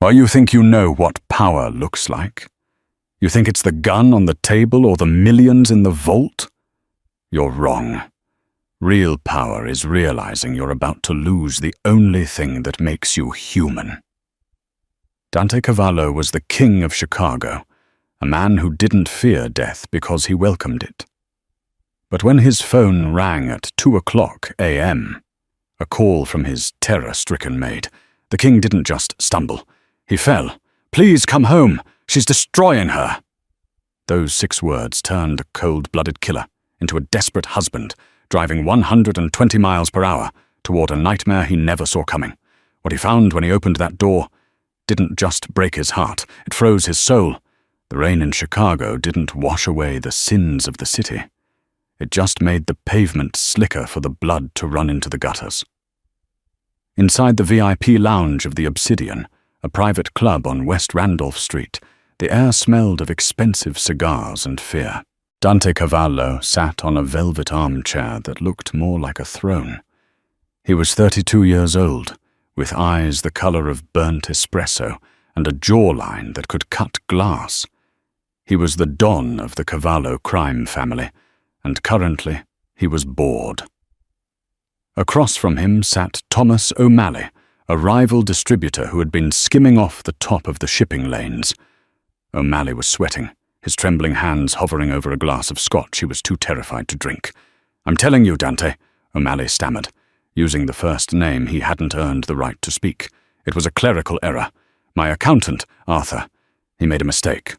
Or you think you know what power looks like? You think it's the gun on the table or the millions in the vault? You're wrong. Real power is realizing you're about to lose the only thing that makes you human. Dante Cavallo was the king of Chicago, a man who didn't fear death because he welcomed it. But when his phone rang at 2:00 a.m., a call from his terror-stricken maid, the king didn't just stumble. He fell. "Please come home. She's destroying her." Those 6 words turned a cold-blooded killer into a desperate husband, driving 120 miles per hour toward a nightmare he never saw coming. What he found when he opened that door didn't just break his heart, it froze his soul. The rain in Chicago didn't wash away the sins of the city. It just made the pavement slicker for the blood to run into the gutters. Inside the VIP lounge of the Obsidian, a private club on West Randolph Street, the air smelled of expensive cigars and fear. Dante Cavallo sat on a velvet armchair that looked more like a throne. He was 32 years old, with eyes the color of burnt espresso and a jawline that could cut glass. He was the Don of the Cavallo crime family, and currently he was bored. Across from him sat Thomas O'Malley, a rival distributor who had been skimming off the top of the shipping lanes. O'Malley was sweating, his trembling hands hovering over a glass of scotch he was too terrified to drink. "I'm telling you, Dante," O'Malley stammered, using the first name he hadn't earned the right to speak. "It was a clerical error. My accountant, Arthur, he made a mistake."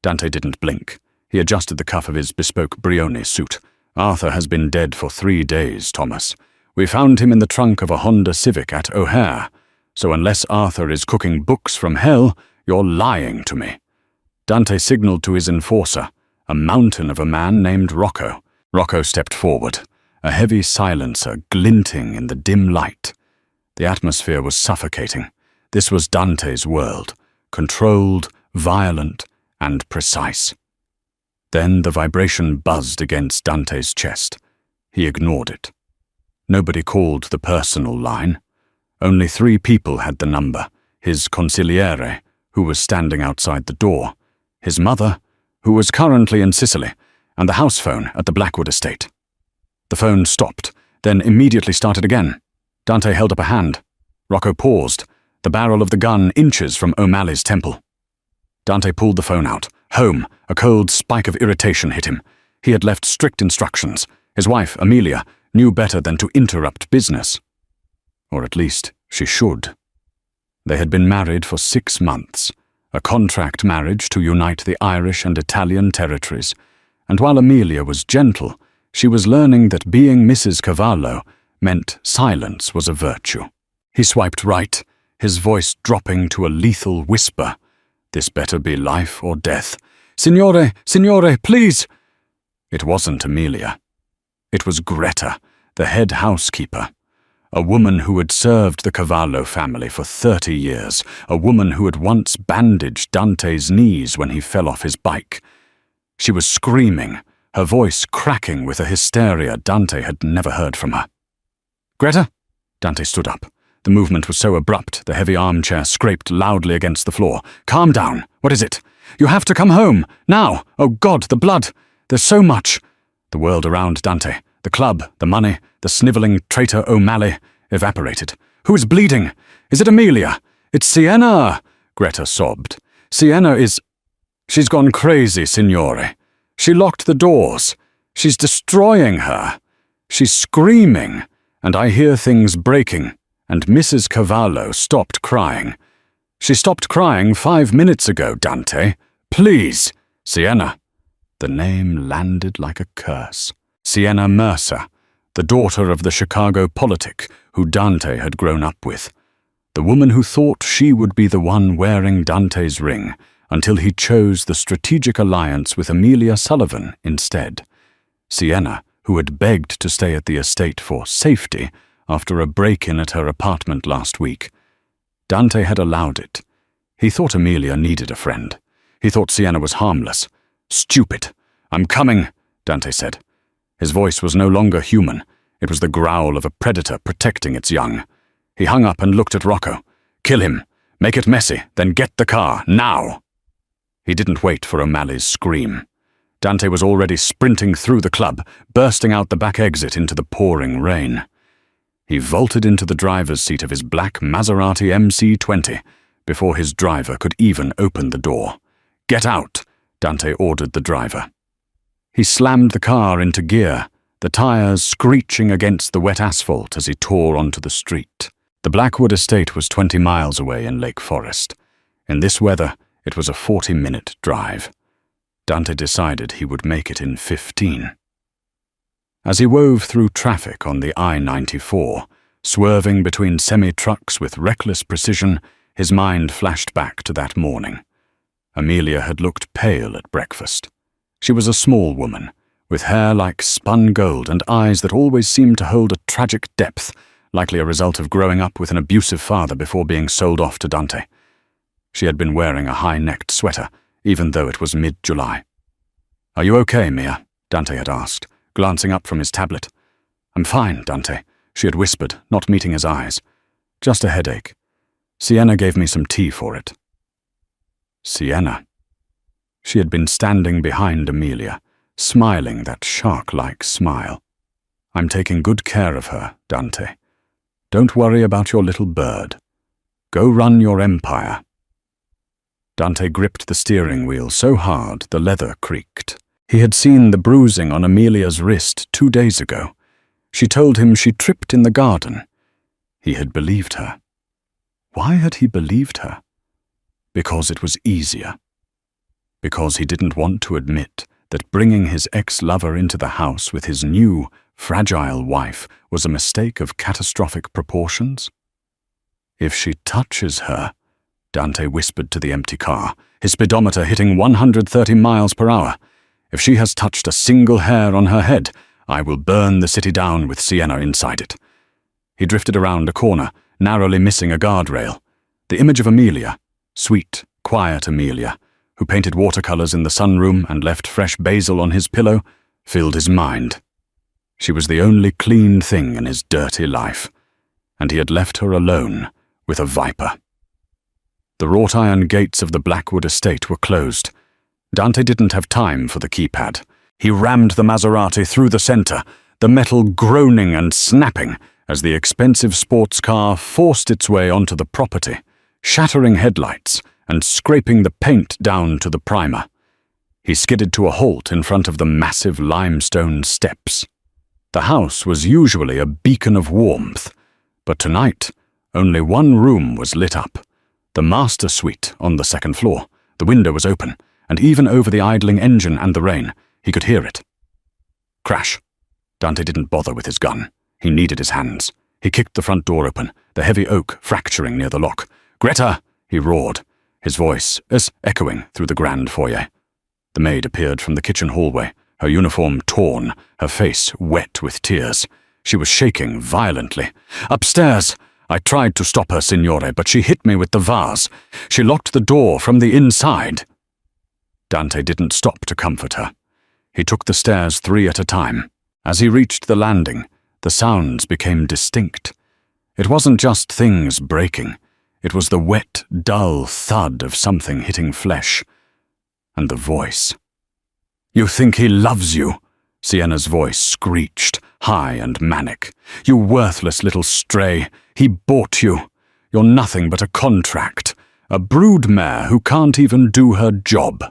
Dante didn't blink. He adjusted the cuff of his bespoke Brioni suit. "Arthur has been dead for 3 days, Thomas. We found him in the trunk of a Honda Civic at O'Hare, so unless Arthur is cooking books from hell, you're lying to me." Dante signaled to his enforcer, a mountain of a man named Rocco. Rocco stepped forward, a heavy silencer glinting in the dim light. The atmosphere was suffocating. This was Dante's world, controlled, violent, and precise. Then the vibration buzzed against Dante's chest. He ignored it. Nobody called the personal line. Only 3 people had the number: his consigliere, who was standing outside the door, his mother, who was currently in Sicily, and the house phone at the Blackwood estate. The phone stopped, then immediately started again. Dante held up a hand. Rocco paused, the barrel of the gun inches from O'Malley's temple. Dante pulled the phone out. Home, a cold spike of irritation hit him. He had left strict instructions. His wife, Amelia, knew better than to interrupt business. Or at least, she should. They had been married for 6 months, a contract marriage to unite the Irish and Italian territories, and while Amelia was gentle, she was learning that being Mrs. Cavallo meant silence was a virtue. He swiped right, his voice dropping to a lethal whisper. This better be life or death. "Signore, signore, please!" It wasn't Amelia. It was Greta, the head housekeeper. A woman who had served the Cavallo family for 30 years, a woman who had once bandaged Dante's knees when he fell off his bike. She was screaming, her voice cracking with a hysteria Dante had never heard from her. "Greta?" Dante stood up. The movement was so abrupt, the heavy armchair scraped loudly against the floor. "Calm down. What is it? You have to come home. Now. Oh God, the blood. There's so much." The world around Dante, the club, the money, the sniveling traitor O'Malley, evaporated. "Who is bleeding? Is it Amelia? It's Sienna!" Greta sobbed. "Sienna is... She's gone crazy, signore. She locked the doors. She's destroying her. She's screaming, and I hear things breaking, and Mrs. Cavallo stopped crying. She stopped crying 5 minutes ago, Dante. Please, Sienna." The name landed like a curse. Sienna Mercer, the daughter of the Chicago politic who Dante had grown up with. The woman who thought she would be the one wearing Dante's ring until he chose the strategic alliance with Amelia Sullivan instead. Sienna, who had begged to stay at the estate for safety after a break-in at her apartment last week. Dante had allowed it. He thought Amelia needed a friend. He thought Sienna was harmless. "Stupid. I'm coming," Dante said. His voice was no longer human. It was the growl of a predator protecting its young. He hung up and looked at Rocco. "Kill him. Make it messy, then get the car, now! He didn't wait for O'Malley's scream. Dante was already sprinting through the club, bursting out the back exit into the pouring rain. He vaulted into the driver's seat of his black Maserati MC20 before his driver could even open the door. "Get out," Dante ordered the driver. He slammed the car into gear, the tires screeching against the wet asphalt as he tore onto the street. The Blackwood estate was 20 miles away in Lake Forest. In this weather, it was a 40-minute drive. Dante decided he would make it in 15. As he wove through traffic on the I-94, swerving between semi-trucks with reckless precision, his mind flashed back to that morning. Amelia had looked pale at breakfast. She was a small woman, with hair like spun gold and eyes that always seemed to hold a tragic depth, likely a result of growing up with an abusive father before being sold off to Dante. She had been wearing a high-necked sweater, even though it was mid-July. "Are you okay, Mia?" Dante had asked, glancing up from his tablet. "I'm fine, Dante," she had whispered, not meeting his eyes. "Just a headache. Sienna gave me some tea for it." Sienna. She had been standing behind Amelia, smiling that shark-like smile. "I'm taking good care of her, Dante. Don't worry about your little bird. Go run your empire." Dante gripped the steering wheel so hard the leather creaked. He had seen the bruising on Amelia's wrist 2 days ago. She told him she tripped in the garden. He had believed her. Why had he believed her? Because it was easier. Because he didn't want to admit that bringing his ex-lover into the house with his new, fragile wife was a mistake of catastrophic proportions? "If she touches her," Dante whispered to the empty car, his speedometer hitting 130 miles per hour. "If she has touched a single hair on her head, I will burn the city down with Sienna inside it." He drifted around a corner, narrowly missing a guardrail. The image of Amelia, sweet, quiet Amelia, who painted watercolors in the sunroom and left fresh basil on his pillow, filled his mind. She was the only clean thing in his dirty life, and he had left her alone with a viper. The wrought-iron gates of the Blackwood estate were closed. Dante didn't have time for the keypad. He rammed the Maserati through the center, the metal groaning and snapping as the expensive sports car forced its way onto the property, shattering headlights and scraping the paint down to the primer. He skidded to a halt in front of the massive limestone steps. The house was usually a beacon of warmth, but tonight only one room was lit up. The master suite on the second floor. The window was open, and even over the idling engine and the rain, he could hear it. Crash. Dante didn't bother with his gun. He needed his hands. He kicked the front door open, the heavy oak fracturing near the lock. "Greta!" he roared, his voice echoing through the grand foyer. The maid appeared from the kitchen hallway, her uniform torn, her face wet with tears. She was shaking violently. "Upstairs! I tried to stop her, signore, but she hit me with the vase. She locked the door from the inside." Dante didn't stop to comfort her. He took the stairs 3 at a time. As he reached the landing, the sounds became distinct. It wasn't just things breaking. It was the wet, dull thud of something hitting flesh. And the voice. "You think he loves you?" Sienna's voice screeched, high and manic. "You worthless little stray. He bought you. You're nothing but a contract. A broodmare who can't even do her job."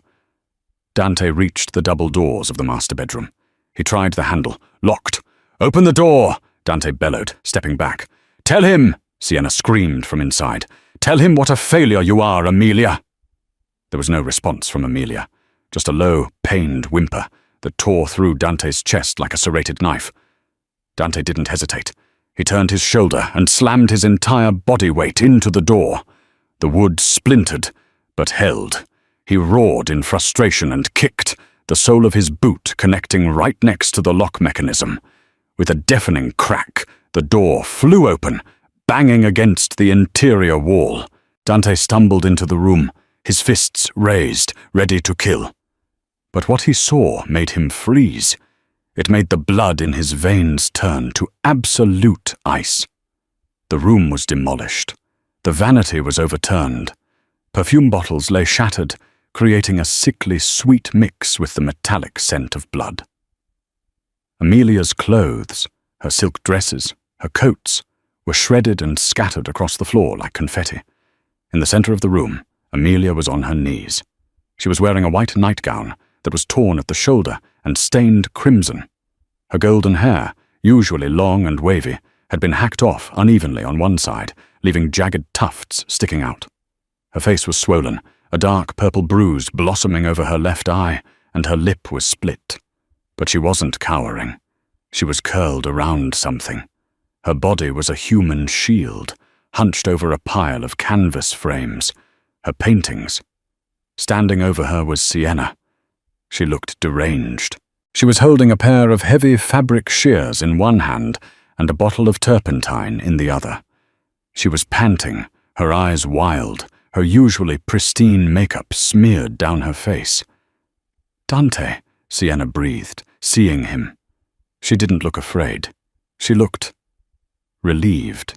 Dante reached the double doors of the master bedroom. He tried the handle. Locked. "Open the door!" Dante bellowed, stepping back. "Tell him!" Sienna screamed from inside. "Tell him what a failure you are, Amelia!" There was no response from Amelia, just a low, pained whimper that tore through Dante's chest like a serrated knife. Dante didn't hesitate. He turned his shoulder and slammed his entire body weight into the door. The wood splintered, but held. He roared in frustration and kicked, the sole of his boot connecting right next to the lock mechanism. With a deafening crack, the door flew open, banging against the interior wall. Dante stumbled into the room, his fists raised, ready to kill. But what he saw made him freeze. It made the blood in his veins turn to absolute ice. The room was demolished. The vanity was overturned. Perfume bottles lay shattered, creating a sickly sweet mix with the metallic scent of blood. Amelia's clothes, her silk dresses, her coats, were shredded and scattered across the floor like confetti. In the center of the room, Amelia was on her knees. She was wearing a white nightgown that was torn at the shoulder and stained crimson. Her golden hair, usually long and wavy, had been hacked off unevenly on one side, leaving jagged tufts sticking out. Her face was swollen, a dark purple bruise blossoming over her left eye, and her lip was split. But she wasn't cowering. She was curled around something. Her body was a human shield, hunched over a pile of canvas frames, her paintings. Standing over her was Sienna. She looked deranged. She was holding a pair of heavy fabric shears in one hand and a bottle of turpentine in the other. She was panting, her eyes wild, her usually pristine makeup smeared down her face. "Dante," Sienna breathed, seeing him. She didn't look afraid. She looked relieved.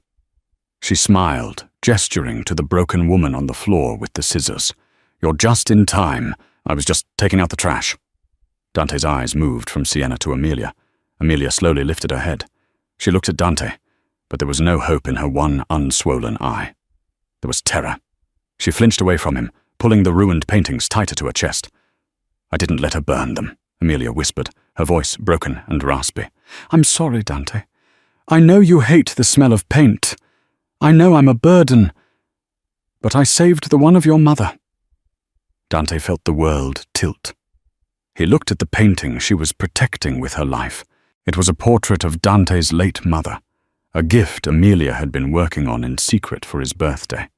She smiled, gesturing to the broken woman on the floor with the scissors. "You're just in time. I was just taking out the trash." Dante's eyes moved from Sienna to Amelia. Amelia slowly lifted her head. She looked at Dante, but there was no hope in her one unswollen eye. There was terror. She flinched away from him, pulling the ruined paintings tighter to her chest. "I didn't let her burn them," Amelia whispered, her voice broken and raspy. "I'm sorry, Dante. I know you hate the smell of paint. I know I'm a burden. But I saved the one of your mother." Dante felt the world tilt. He looked at the painting she was protecting with her life. It was a portrait of Dante's late mother, a gift Amelia had been working on in secret for his birthday.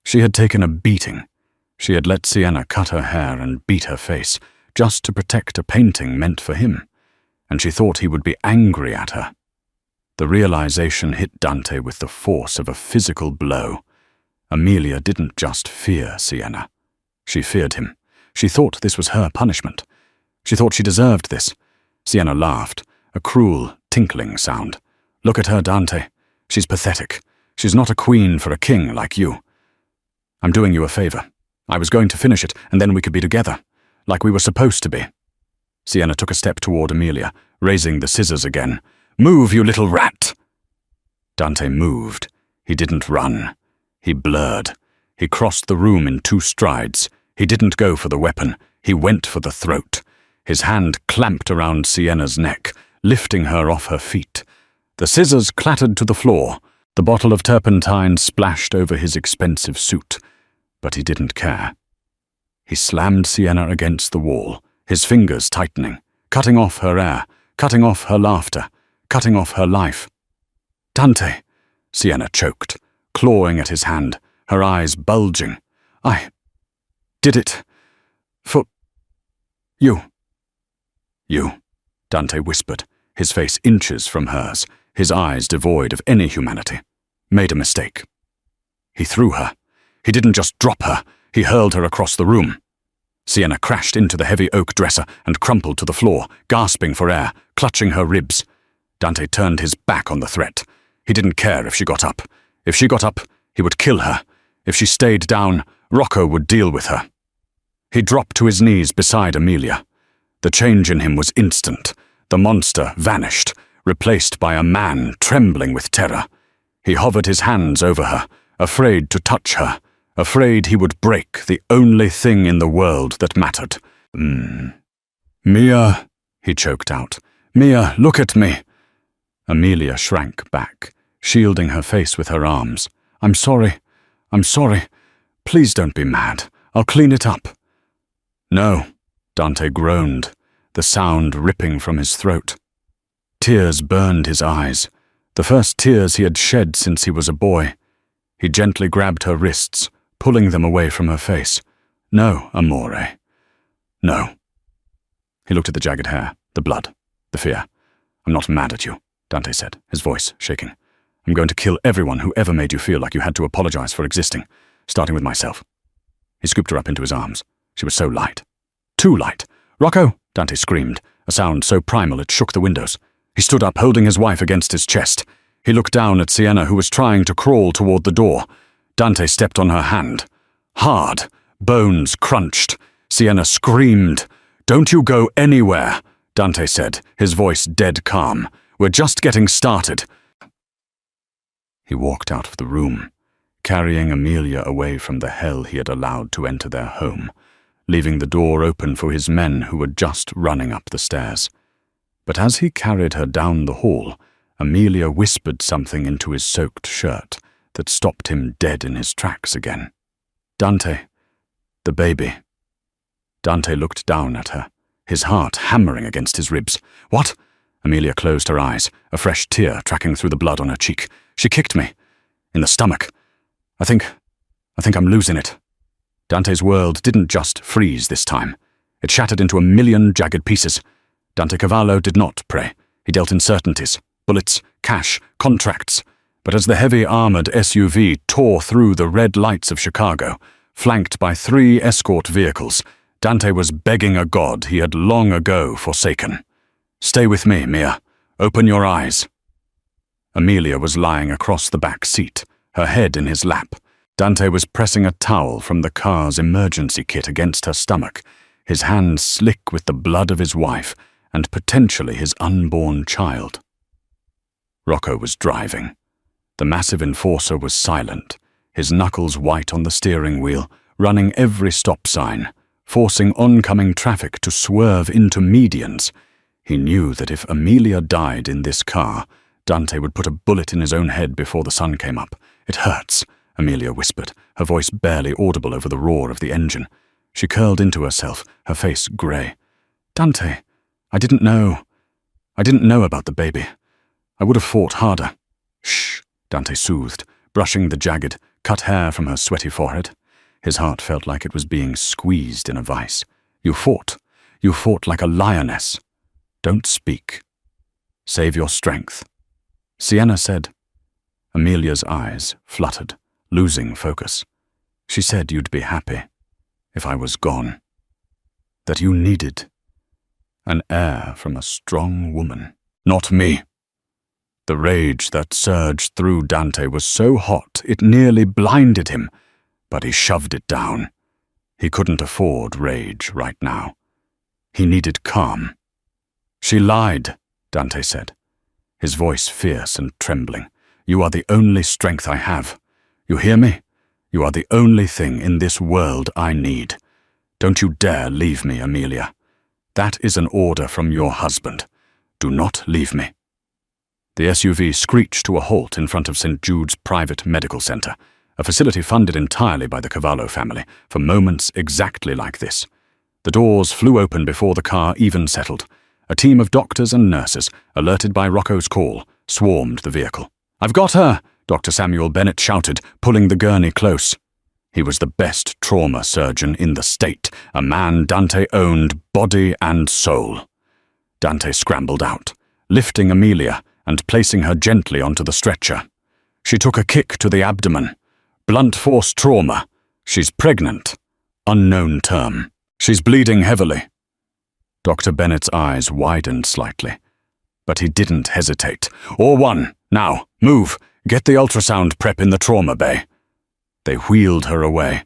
She had taken a beating. She had let Sienna cut her hair and beat her face, just to protect a painting meant for him, and she thought he would be angry at her. The realization hit Dante with the force of a physical blow. Amelia didn't just fear Sienna. She feared him. She thought this was her punishment. She thought she deserved this. Sienna laughed, a cruel, tinkling sound. "Look at her, Dante. She's pathetic. She's not a queen for a king like you. I'm doing you a favor. I was going to finish it, and then we could be together, like we were supposed to be." Sienna took a step toward Amelia, raising the scissors again. "Move, you little rat!" Dante moved. He didn't run. He blurred. He crossed the room in 2 strides. He didn't go for the weapon. He went for the throat. His hand clamped around Sienna's neck, lifting her off her feet. The scissors clattered to the floor. The bottle of turpentine splashed over his expensive suit. But he didn't care. He slammed Sienna against the wall, his fingers tightening, cutting off her air, cutting off her laughter, cutting off her life. "Dante," Sienna choked, clawing at his hand, her eyes bulging. "I did it for you." "You," Dante whispered, his face inches from hers, his eyes devoid of any humanity. "Made a mistake." He threw her. He didn't just drop her, he hurled her across the room. Sienna crashed into the heavy oak dresser and crumpled to the floor, gasping for air, clutching her ribs. Dante turned his back on the threat. He didn't care if she got up. If she got up, he would kill her. If she stayed down, Rocco would deal with her. He dropped to his knees beside Amelia. The change in him was instant. The monster vanished, replaced by a man trembling with terror. He hovered his hands over her, afraid to touch her, afraid he would break the only thing in the world that mattered. "Mia," he choked out. "Mia, look at me." Amelia shrank back, shielding her face with her arms. I'm sorry. Please don't be mad. I'll clean it up." "No," Dante groaned, the sound ripping from his throat. Tears burned his eyes, the first tears he had shed since he was a boy. He gently grabbed her wrists, pulling them away from her face. "No, amore. No." He looked at the jagged hair, the blood, the fear. "I'm not mad at you," Dante said, his voice shaking. "I'm going to kill everyone who ever made you feel like you had to apologize for existing, starting with myself." He scooped her up into his arms. She was so light. Too light. "Rocco!" Dante screamed, a sound so primal it shook the windows. He stood up, holding his wife against his chest. He looked down at Sienna, who was trying to crawl toward the door. Dante stepped on her hand. Hard. Bones crunched. Sienna screamed. "Don't you go anywhere," Dante said, his voice dead calm. "We're just getting started." He walked out of the room, carrying Amelia away from the hell he had allowed to enter their home, leaving the door open for his men who were just running up the stairs. But as he carried her down the hall, Amelia whispered something into his soaked shirt that stopped him dead in his tracks again. "Dante, the baby." Dante looked down at her, his heart hammering against his ribs. "What?" Amelia closed her eyes, a fresh tear tracking through the blood on her cheek. "She kicked me. In the stomach. I think I'm losing it." Dante's world didn't just freeze this time. It shattered into a million jagged pieces. Dante Cavallo did not pray. He dealt in certainties, bullets, cash, contracts. But as the heavy armored SUV tore through the red lights of Chicago, flanked by 3 escort vehicles, Dante was begging a god he had long ago forsaken. "Stay with me, Mia. Open your eyes." Amelia was lying across the back seat, her head in his lap. Dante was pressing a towel from the car's emergency kit against her stomach, his hands slick with the blood of his wife and potentially his unborn child. Rocco was driving. The massive enforcer was silent, his knuckles white on the steering wheel, running every stop sign, forcing oncoming traffic to swerve into medians. He knew that if Amelia died in this car, Dante would put a bullet in his own head before the sun came up. "It hurts," Amelia whispered, her voice barely audible over the roar of the engine. She curled into herself, her face grey. "Dante, I didn't know about the baby. I would have fought harder." "Shh," Dante soothed, brushing the jagged, cut hair from her sweaty forehead. His heart felt like it was being squeezed in a vice. You fought like a lioness. Don't speak. Save your strength." Sienna said. Amelia's eyes fluttered, losing focus. "She said you'd be happy if I was gone. That you needed an heir from a strong woman. Not me." The rage that surged through Dante was so hot it nearly blinded him, but he shoved it down. He couldn't afford rage right now. He needed calm. "She lied," Dante said, his voice fierce and trembling. "You are the only strength I have. You hear me? You are the only thing in this world I need. Don't you dare leave me, Amelia. That is an order from your husband. Do not leave me." The SUV screeched to a halt in front of St. Jude's Private Medical Center, a facility funded entirely by the Cavallo family for moments exactly like this. The doors flew open before the car even settled. A team of doctors and nurses, alerted by Rocco's call, swarmed the vehicle. "I've got her!" Dr. Samuel Bennett shouted, pulling the gurney close. He was the best trauma surgeon in the state, a man Dante owned body and soul. Dante scrambled out, lifting Amelia and placing her gently onto the stretcher. She took a kick to the abdomen. Blunt force trauma. She's pregnant. Unknown term. She's bleeding heavily. Dr. Bennett's eyes widened slightly, but he didn't hesitate. "Or one. Now, move. Get the ultrasound prep in the trauma bay." They wheeled her away.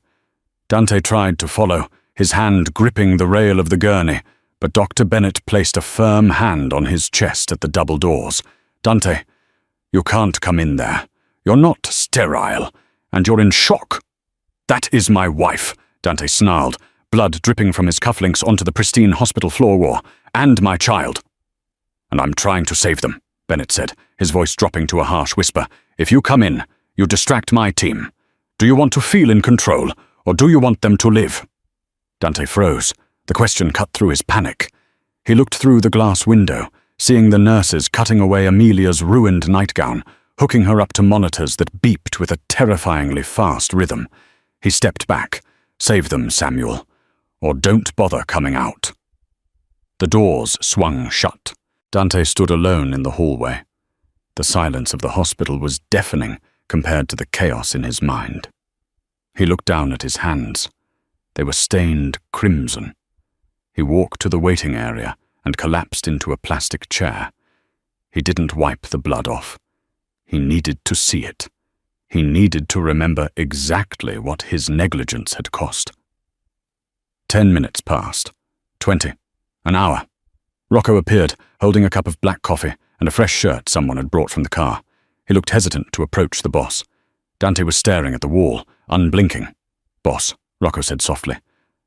Dante tried to follow, his hand gripping the rail of the gurney, but Dr. Bennett placed a firm hand on his chest at the double doors. "Dante, you can't come in there. You're not sterile, and you're in shock." "That is my wife," Dante snarled, blood dripping from his cufflinks onto the pristine hospital floor, "and my child." "And I'm trying to save them," Bennett said, his voice dropping to a harsh whisper. "If you come in, you distract my team. Do you want to feel in control, or do you want them to live?" Dante froze. The question cut through his panic. He looked through the glass window, seeing the nurses cutting away Amelia's ruined nightgown, hooking her up to monitors that beeped with a terrifyingly fast rhythm. He stepped back. "Save them, Samuel, or don't bother coming out." The doors swung shut. Dante stood alone in the hallway. The silence of the hospital was deafening compared to the chaos in his mind. He looked down at his hands. They were stained crimson. He walked to the waiting area and collapsed into a plastic chair. He didn't wipe the blood off. He needed to see it. He needed to remember exactly what his negligence had cost. 10 minutes passed. 20. An hour. Rocco appeared, holding a cup of black coffee and a fresh shirt someone had brought from the car. He looked hesitant to approach the boss. Dante was staring at the wall, unblinking. "Boss," Rocco said softly.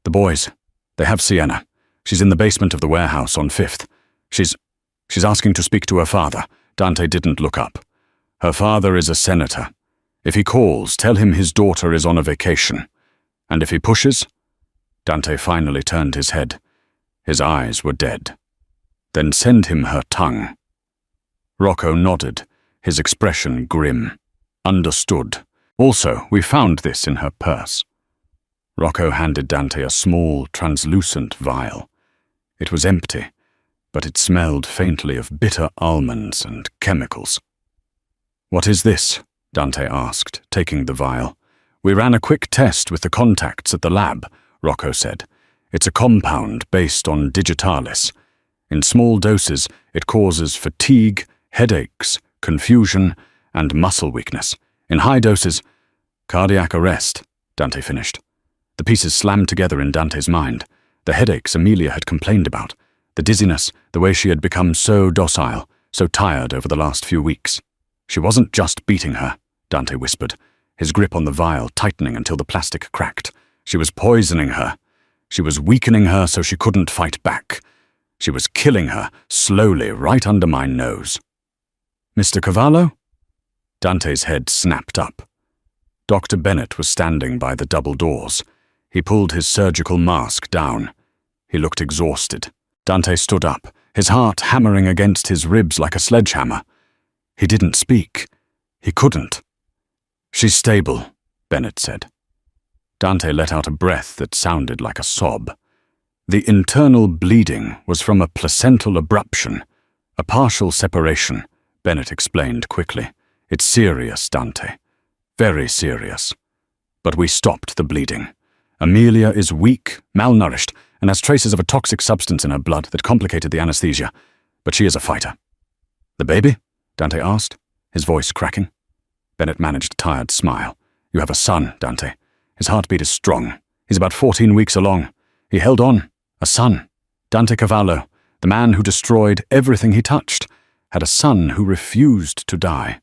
"The boys, they have Sienna. She's in the basement of the warehouse on 5th. She's asking to speak to her father." Dante didn't look up. "Her father is a senator. If he calls, tell him his daughter is on a vacation. And if he pushes—" Dante finally turned his head. His eyes were dead. "Then send him her tongue." Rocco nodded, his expression grim. "Understood. Also, we found this in her purse." Rocco handed Dante a small, translucent vial. It was empty, but it smelled faintly of bitter almonds and chemicals. "What is this?" Dante asked, taking the vial. "We ran a quick test with the contacts at the lab," Rocco said. "It's a compound based on digitalis. In small doses, it causes fatigue, headaches, confusion, and muscle weakness. In high doses, cardiac arrest," Dante finished. The pieces slammed together in Dante's mind. The headaches Amelia had complained about, the dizziness, the way she had become so docile, so tired over the last few weeks. She wasn't just beating her, Dante whispered, his grip on the vial tightening until the plastic cracked. She was poisoning her. She was weakening her so she couldn't fight back. She was killing her, slowly, right under my nose. "Mr. Cavallo?" Dante's head snapped up. Dr. Bennett was standing by the double doors. He pulled his surgical mask down. He looked exhausted. Dante stood up, his heart hammering against his ribs like a sledgehammer. He didn't speak. He couldn't. "She's stable," Bennett said. Dante let out a breath that sounded like a sob. The internal bleeding was from a placental abruption, a partial separation, Bennett explained quickly. "It's serious, Dante. Very serious. But we stopped the bleeding. Amelia is weak, malnourished, and has traces of a toxic substance in her blood that complicated the anesthesia. But she is a fighter." "The baby?" Dante asked, his voice cracking. Bennett managed a tired smile. "You have a son, Dante. His heartbeat is strong. He's about 14 weeks along. He held on. A son. Dante Cavallo, the man who destroyed everything he touched, had a son who refused to die."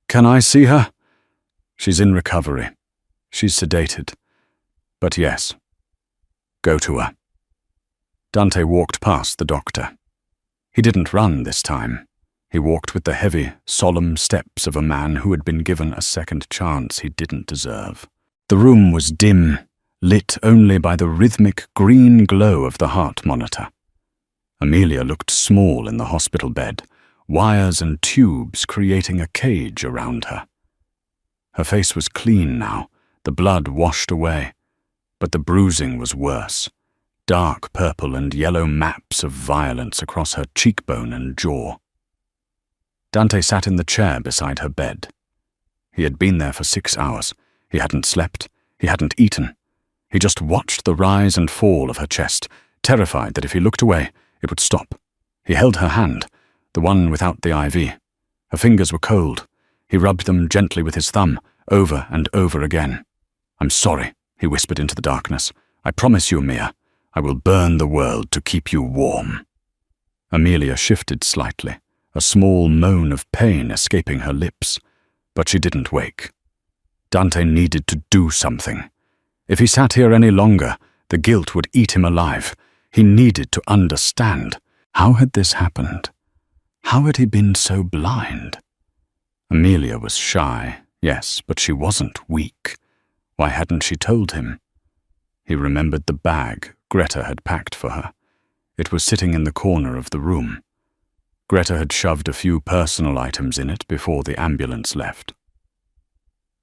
"Can I see her?" "She's in recovery. She's sedated. But yes. Go to her." Dante walked past the doctor. He didn't run this time. He walked with the heavy, solemn steps of a man who had been given a second chance he didn't deserve. The room was dim, lit only by the rhythmic green glow of the heart monitor. Amelia looked small in the hospital bed, wires and tubes creating a cage around her. Her face was clean now, the blood washed away, but the bruising was worse. Dark purple and yellow maps of violence across her cheekbone and jaw. Dante sat in the chair beside her bed. He had been there for 6 hours. He hadn't slept. He hadn't eaten. He just watched the rise and fall of her chest, terrified that if he looked away, it would stop. He held her hand, the one without the IV. Her fingers were cold. He rubbed them gently with his thumb, over and over again. "I'm sorry," he whispered into the darkness. "I promise you, Mia, I will burn the world to keep you warm." Amelia shifted slightly, a small moan of pain escaping her lips, but she didn't wake. Dante needed to do something. If he sat here any longer, the guilt would eat him alive. He needed to understand. How had this happened? How had he been so blind? Amelia was shy, yes, but she wasn't weak. Why hadn't she told him? He remembered the bag Greta had packed for her. It was sitting in the corner of the room. Greta had shoved a few personal items in it before the ambulance left.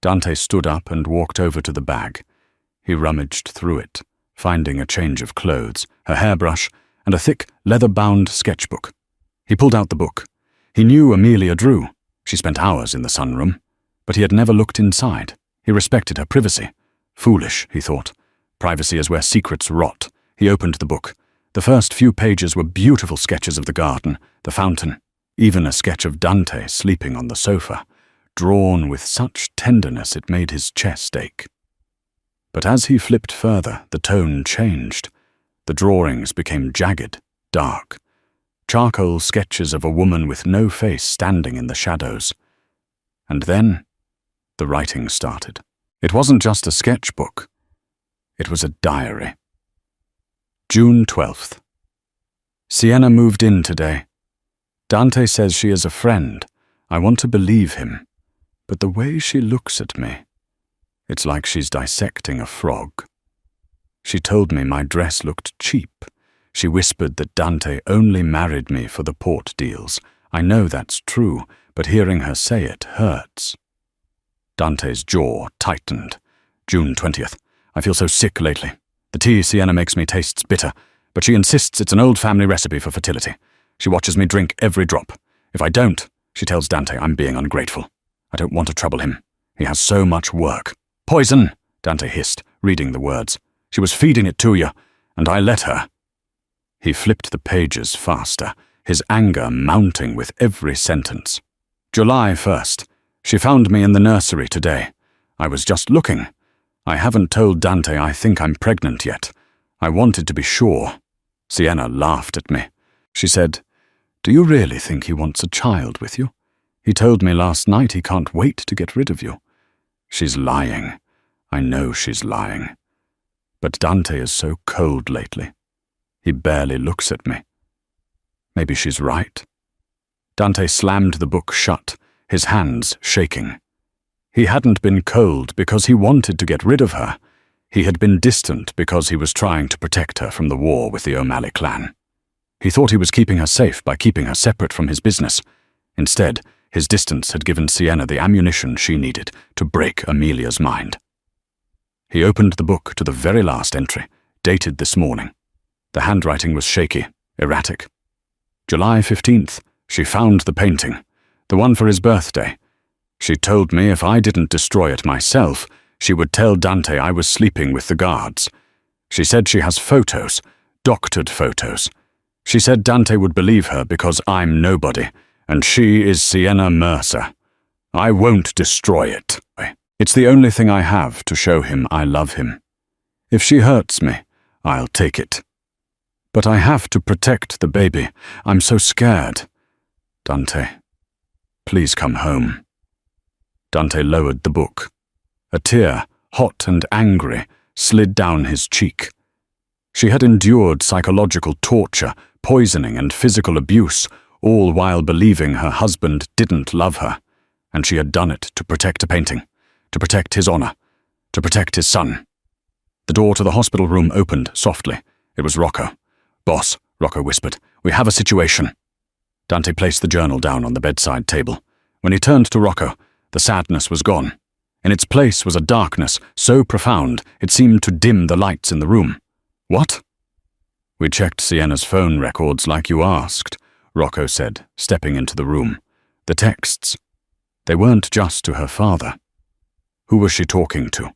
Dante stood up and walked over to the bag. He rummaged through it, finding a change of clothes, a hairbrush, and a thick, leather-bound sketchbook. He pulled out the book. He knew Amelia drew. She spent hours in the sunroom, but he had never looked inside. He respected her privacy. Foolish, he thought. Privacy is where secrets rot. He opened the book. The first few pages were beautiful sketches of the garden, the fountain, even a sketch of Dante sleeping on the sofa. drawn with such tenderness it made his chest ache. But as he flipped further, the tone changed. The drawings became jagged, dark, charcoal sketches of a woman with no face standing in the shadows. And then the writing started. It wasn't just a sketchbook. It was a diary. June 12th. Sienna moved in today. Dante says she is a friend. I want to believe him. But the way she looks at me, it's like she's dissecting a frog. She told me my dress looked cheap. She whispered that Dante only married me for the port deals. I know that's true, but hearing her say it hurts. Dante's jaw tightened. June 20th. I feel so sick lately. The tea Sienna makes me tastes bitter, but she insists it's an old family recipe for fertility. She watches me drink every drop. If I don't, she tells Dante I'm being ungrateful. I don't want to trouble him. He has so much work. Poison, Dante hissed, reading the words. She was feeding it to you, and I let her. He flipped the pages faster, his anger mounting with every sentence. July 1st. She found me in the nursery today. I was just looking. I haven't told Dante I think I'm pregnant yet. I wanted to be sure. Sienna laughed at me. She said, "Do you really think he wants a child with you? He told me last night he can't wait to get rid of you." She's lying. I know she's lying. But Dante is so cold lately. He barely looks at me. Maybe she's right. Dante slammed the book shut, his hands shaking. He hadn't been cold because he wanted to get rid of her. He had been distant because he was trying to protect her from the war with the O'Malley clan. He thought he was keeping her safe by keeping her separate from his business. Instead, his distance had given Sienna the ammunition she needed to break Amelia's mind. He opened the book to the very last entry, dated this morning. The handwriting was shaky, erratic. July 15th, she found the painting, the one for his birthday. She told me if I didn't destroy it myself, she would tell Dante I was sleeping with the guards. She said she has photos, doctored photos. She said Dante would believe her because I'm nobody, and she is Sienna Mercer. I won't destroy it. It's the only thing I have to show him I love him. If she hurts me, I'll take it. But I have to protect the baby. I'm so scared. Dante, please come home. Dante lowered the book. A tear, hot and angry, slid down his cheek. She had endured psychological torture, poisoning and physical abuse, all while believing her husband didn't love her, and she had done it to protect a painting, to protect his honor, to protect his son. The door to the hospital room opened softly. It was Rocco. "Boss," Rocco whispered, "we have a situation." Dante placed the journal down on the bedside table. When he turned to Rocco, the sadness was gone. In its place was a darkness so profound it seemed to dim the lights in the room. "What?" "We checked Sienna's phone records like you asked," Rocco said, stepping into the room. "The texts. They weren't just to her father." "Who was she talking to?"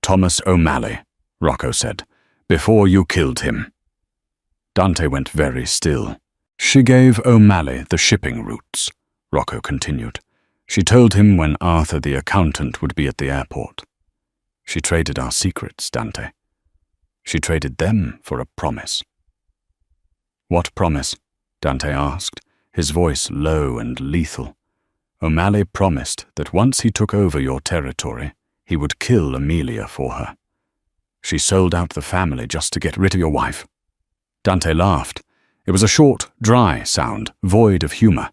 "Thomas O'Malley," Rocco said, "before you killed him." Dante went very still. "She gave O'Malley the shipping routes," Rocco continued. "She told him when Arthur the accountant would be at the airport. She traded our secrets, Dante. She traded them for a promise." "What promise?" Dante asked, his voice low and lethal. "O'Malley promised that once he took over your territory, he would kill Amelia for her. She sold out the family just to get rid of your wife." Dante laughed. It was a short, dry sound, void of humor.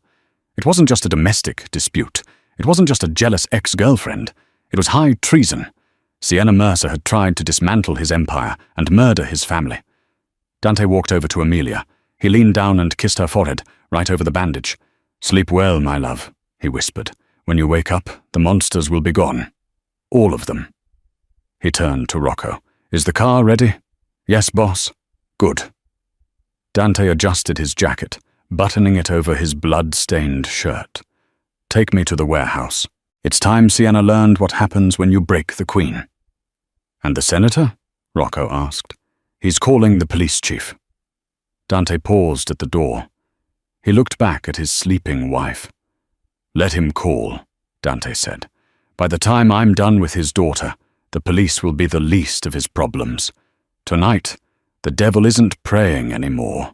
It wasn't just a domestic dispute. It wasn't just a jealous ex-girlfriend. It was high treason. Sienna Mercer had tried to dismantle his empire and murder his family. Dante walked over to Amelia. He leaned down and kissed her forehead, right over the bandage. "Sleep well, my love," he whispered. "When you wake up, the monsters will be gone. All of them." He turned to Rocco. "Is the car ready?" "Yes, boss." "Good." Dante adjusted his jacket, buttoning it over his blood-stained shirt. "Take me to the warehouse. It's time Sienna learned what happens when you break the Queen." "And the senator?" Rocco asked. "He's calling the police chief." Dante paused at the door. He looked back at his sleeping wife. "Let him call," Dante said. "By the time I'm done with his daughter, the police will be the least of his problems. Tonight, the devil isn't praying anymore.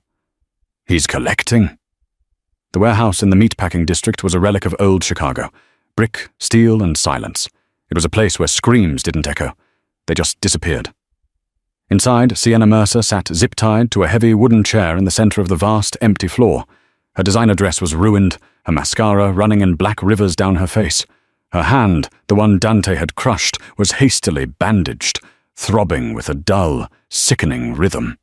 He's collecting." The warehouse in the meatpacking district was a relic of old Chicago. Brick, steel, and silence. It was a place where screams didn't echo. They just disappeared. Inside, Sienna Mercer sat zip-tied to a heavy wooden chair in the center of the vast, empty floor. Her designer dress was ruined, her mascara running in black rivers down her face. Her hand, the one Dante had crushed, was hastily bandaged, throbbing with a dull, sickening rhythm.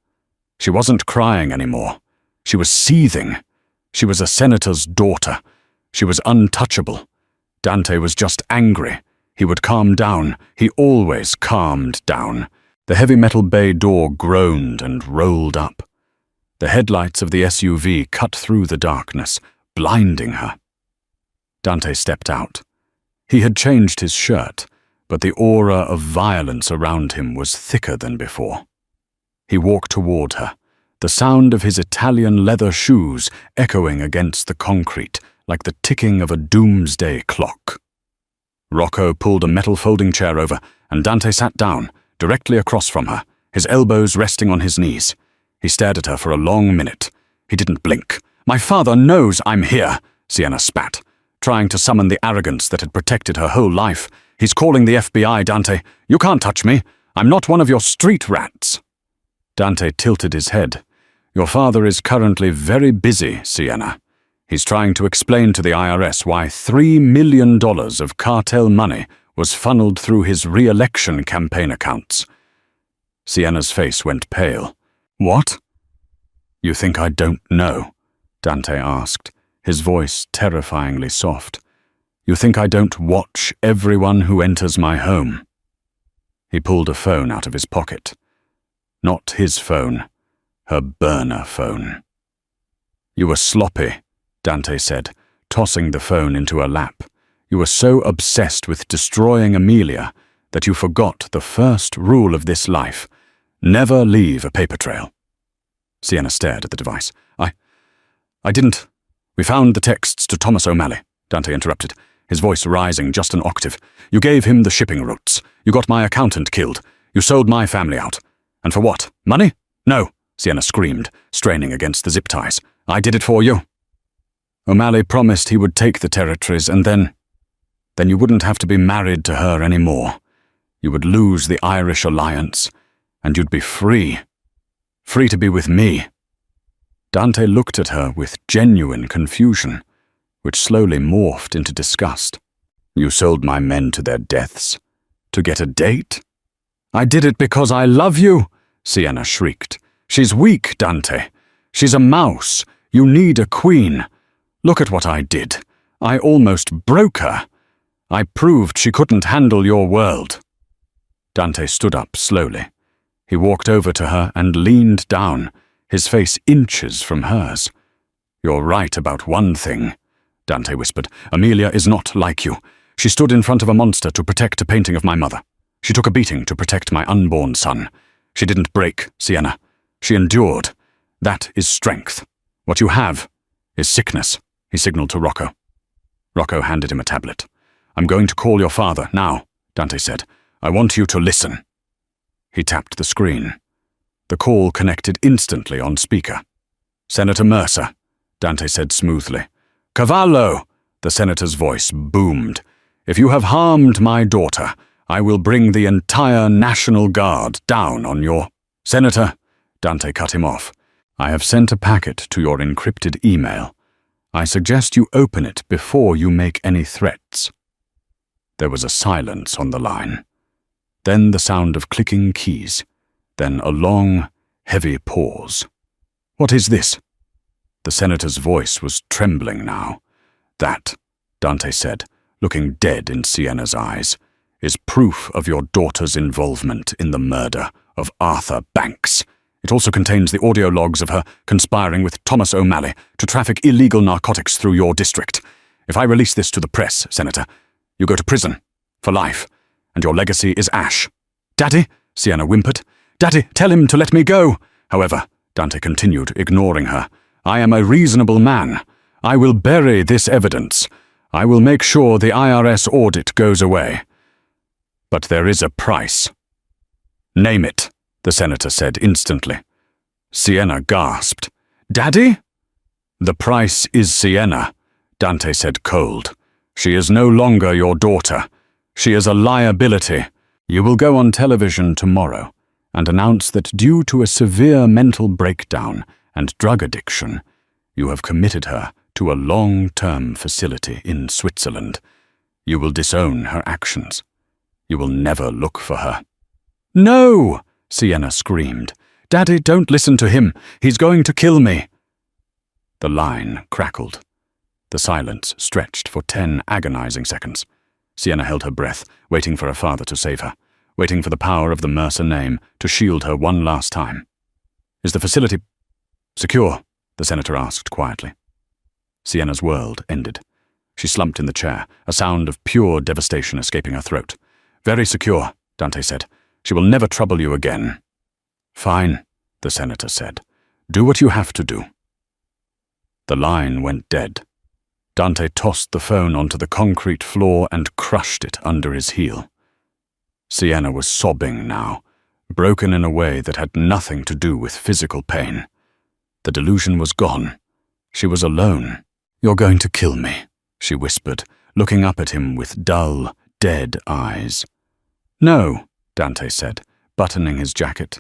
She wasn't crying anymore. She was seething. She was a senator's daughter. She was untouchable. Dante was just angry. He would calm down. He always calmed down. The heavy metal bay door groaned and rolled up. The headlights of the SUV cut through the darkness, blinding her. Dante stepped out. He had changed his shirt, but the aura of violence around him was thicker than before. He walked toward her, the sound of his Italian leather shoes echoing against the concrete like the ticking of a doomsday clock. Rocco pulled a metal folding chair over, and Dante sat down, directly across from her, his elbows resting on his knees. He stared at her for a long minute. He didn't blink. "My father knows I'm here," Sienna spat, trying to summon the arrogance that had protected her whole life. "He's calling the FBI, Dante. You can't touch me. I'm not one of your street rats." Dante tilted his head. "Your father is currently very busy, Sienna. He's trying to explain to the IRS why $3 million of cartel money was funneled through his re-election campaign accounts." Sienna's face went pale. "What?" "You think I don't know?" Dante asked, his voice terrifyingly soft. "You think I don't watch everyone who enters my home?" He pulled a phone out of his pocket. Not his phone, her burner phone. "You were sloppy," Dante said, tossing the phone into her lap. "You were so obsessed with destroying Amelia that you forgot the first rule of this life. Never leave a paper trail." Sienna stared at the device. I didn't. "We found the texts to Thomas O'Malley," Dante interrupted, his voice rising just an octave. "You gave him the shipping routes. You got my accountant killed. You sold my family out. And for what? Money? No," Sienna screamed, straining against the zip ties. "I did it for you. O'Malley promised he would take the territories, and then you wouldn't have to be married to her anymore. You would lose the Irish alliance, and you'd be free. Free to be with me." Dante looked at her with genuine confusion, which slowly morphed into disgust. "You sold my men to their deaths. To get a date?" "I did it because I love you," Sienna shrieked. "She's weak, Dante. She's a mouse. You need a queen. Look at what I did. I almost broke her. I proved she couldn't handle your world." Dante stood up slowly. He walked over to her and leaned down, his face inches from hers. "You're right about one thing," Dante whispered. "Amelia is not like you. She stood in front of a monster to protect a painting of my mother. She took a beating to protect my unborn son. She didn't break, Sienna. She endured. That is strength. What you have is sickness," he signaled to Rocco. Rocco handed him a tablet. "I'm going to call your father now," Dante said. "I want you to listen." He tapped the screen. The call connected instantly on speaker. "Senator Mercer," Dante said smoothly. "Cavallo," the senator's voice boomed. "If you have harmed my daughter, I will bring the entire National Guard down on your—" "Senator," Dante cut him off. "I have sent a packet to your encrypted email. I suggest you open it before you make any threats." There was a silence on the line. Then the sound of clicking keys. Then a long, heavy pause. "What is this?" The senator's voice was trembling now. "That," Dante said, looking dead in Sienna's eyes, "is proof of your daughter's involvement in the murder of Arthur Banks. It also contains the audio logs of her conspiring with Thomas O'Malley to traffic illegal narcotics through your district. If I release this to the press, Senator, you go to prison for life, and your legacy is ash." "Daddy," Sienna whimpered. "Daddy, tell him to let me go." "However," Dante continued, ignoring her, "I am a reasonable man. I will bury this evidence. I will make sure the IRS audit goes away. But there is a price. Name it, the senator said instantly. Sienna gasped. Daddy? The price is Sienna, Dante said cold. She is no longer your daughter. She is a liability. You will go on television tomorrow and announce that due to a severe mental breakdown and drug addiction, you have committed her to a long-term facility in Switzerland. You will disown her actions. You will never look for her. No! Sienna screamed. Daddy, don't listen to him. He's going to kill me. The line crackled. The silence stretched for 10 agonizing seconds. Sienna held her breath, waiting for her father to save her, waiting for the power of the Mercer name to shield her one last time. Is the facility secure? The senator asked quietly. Sienna's world ended. She slumped in the chair, a sound of pure devastation escaping her throat. Very secure, Dante said. She will never trouble you again. Fine, the senator said. Do what you have to do. The line went dead. Dante tossed the phone onto the concrete floor and crushed it under his heel. Sienna was sobbing now, broken in a way that had nothing to do with physical pain. The delusion was gone. She was alone. You're going to kill me, she whispered, looking up at him with dull, dead eyes. No, Dante said, buttoning his jacket.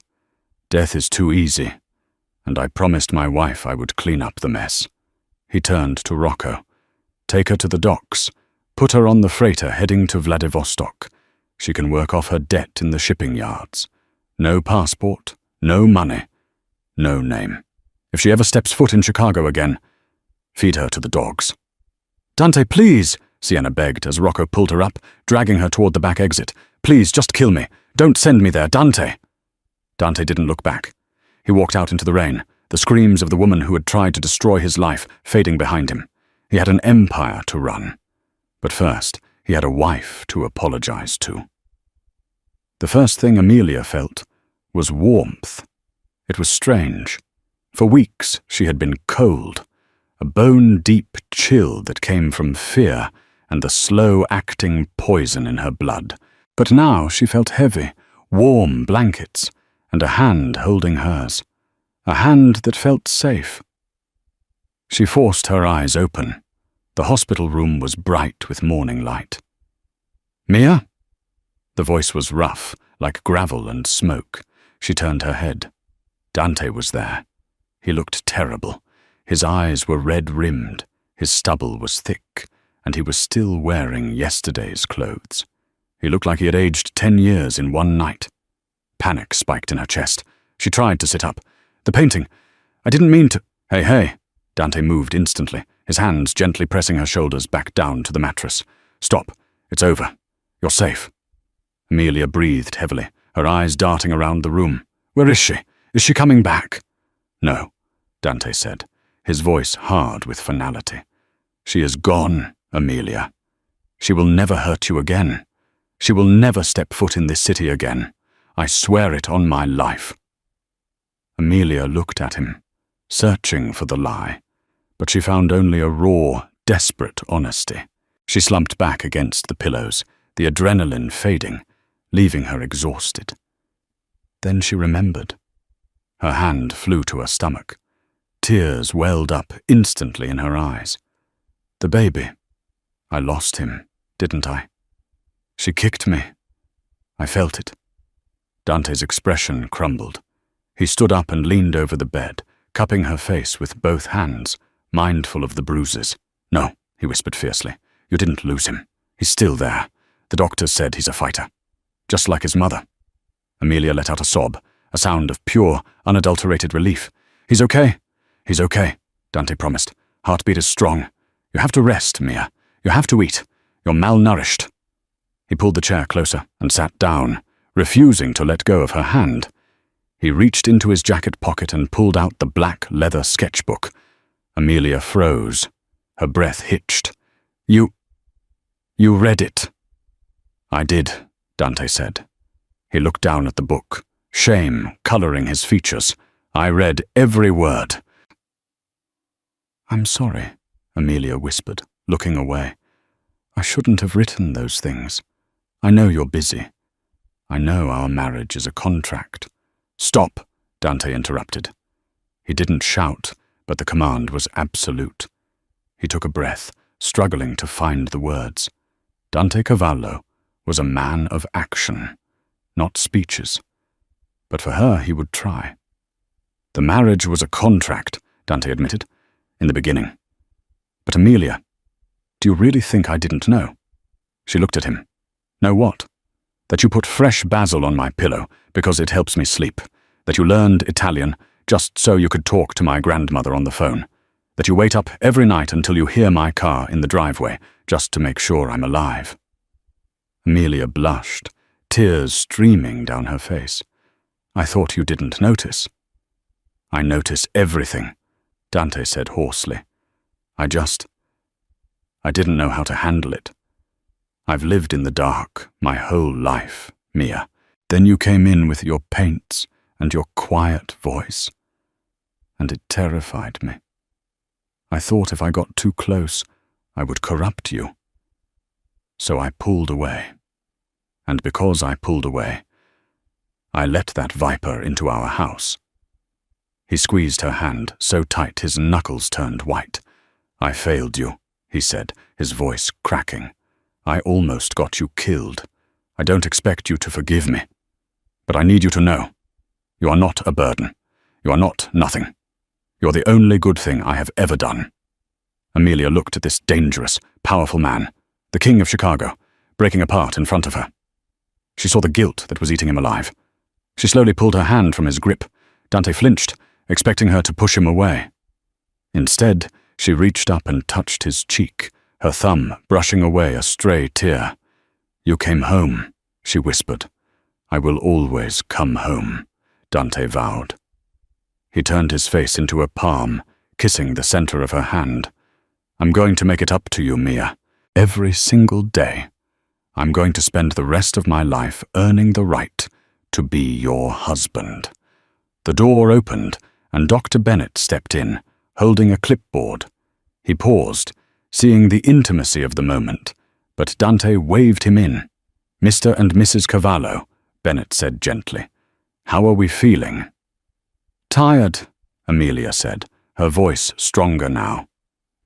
Death is too easy, and I promised my wife I would clean up the mess. He turned to Rocco. Take her to the docks. Put her on the freighter heading to Vladivostok. She can work off her debt in the shipping yards. No passport, no money, no name. If she ever steps foot in Chicago again, feed her to the dogs. Dante, please, Sienna begged as Rocco pulled her up, dragging her toward the back exit. Please, just kill me. Don't send me there, Dante. Dante didn't look back. He walked out into the rain, the screams of the woman who had tried to destroy his life fading behind him. He had an empire to run. But first, he had a wife to apologize to. The first thing Amelia felt was warmth. It was strange. For weeks, she had been cold, a bone-deep chill that came from fear and the slow-acting poison in her blood. But now she felt heavy, warm blankets, and a hand holding hers, a hand that felt safe. She forced her eyes open. The hospital room was bright with morning light. Mia? The voice was rough, like gravel and smoke. She turned her head. Dante was there. He looked terrible. His eyes were red-rimmed, his stubble was thick, and he was still wearing yesterday's clothes. He looked like he had aged 10 years in one night. Panic spiked in her chest. She tried to sit up. The painting. I didn't mean to. Hey. Dante moved instantly, his hands gently pressing her shoulders back down to the mattress. Stop. It's over. You're safe. Amelia breathed heavily, her eyes darting around the room. Where is she? Is she coming back? No, Dante said, his voice hard with finality. She is gone, Amelia. She will never hurt you again. She will never step foot in this city again. I swear it on my life. Amelia looked at him, searching for the lie, but she found only a raw, desperate honesty. She slumped back against the pillows, the adrenaline fading, leaving her exhausted. Then she remembered. Her hand flew to her stomach. Tears welled up instantly in her eyes. The baby. I lost him, didn't I? She kicked me. I felt it. Dante's expression crumbled. He stood up and leaned over the bed, cupping her face with both hands, mindful of the bruises. No, he whispered fiercely. You didn't lose him. He's still there. The doctors said he's a fighter. Just like his mother. Amelia let out a sob, a sound of pure, unadulterated relief. He's okay. He's okay, Dante promised. Heartbeat is strong. You have to rest, Mia. You have to eat. You're malnourished. He pulled the chair closer and sat down, refusing to let go of her hand. He reached into his jacket pocket and pulled out the black leather sketchbook. Amelia froze. Her breath hitched. You read it. I did, Dante said. He looked down at the book, shame coloring his features. I read every word. I'm sorry, Amelia whispered, looking away. I shouldn't have written those things. I know you're busy. I know our marriage is a contract. Stop, Dante interrupted. He didn't shout, but the command was absolute. He took a breath, struggling to find the words. Dante Cavallo was a man of action, not speeches. But for her, he would try. The marriage was a contract, Dante admitted, in the beginning. But Amelia, do you really think I didn't know? She looked at him. Know what? That you put fresh basil on my pillow because it helps me sleep. That you learned Italian just so you could talk to my grandmother on the phone. That you wait up every night until you hear my car in the driveway just to make sure I'm alive. Amelia blushed, tears streaming down her face. I thought you didn't notice. I notice everything, Dante said hoarsely. I didn't know how to handle it. I've lived in the dark my whole life, Mia. Then you came in with your paints and your quiet voice, and it terrified me. I thought if I got too close, I would corrupt you. So I pulled away. And because I pulled away, I let that viper into our house. He squeezed her hand so tight his knuckles turned white. I failed you, he said, his voice cracking. I almost got you killed. I don't expect you to forgive me. But I need you to know. You are not a burden. You are not nothing. You're the only good thing I have ever done. Amelia looked at this dangerous, powerful man, the king of Chicago, breaking apart in front of her. She saw the guilt that was eating him alive. She slowly pulled her hand from his grip. Dante flinched, expecting her to push him away. Instead, she reached up and touched his cheek, her thumb brushing away a stray tear. You came home, she whispered. I will always come home, Dante vowed. He turned his face into a palm, kissing the center of her hand. I'm going to make it up to you, Mia. Every single day. I'm going to spend the rest of my life earning the right to be your husband. The door opened, and Dr. Bennett stepped in, holding a clipboard. He paused, seeing the intimacy of the moment, but Dante waved him in. Mr. and Mrs. Cavallo, Bennett said gently. How are we feeling? Tired, Amelia said, her voice stronger now.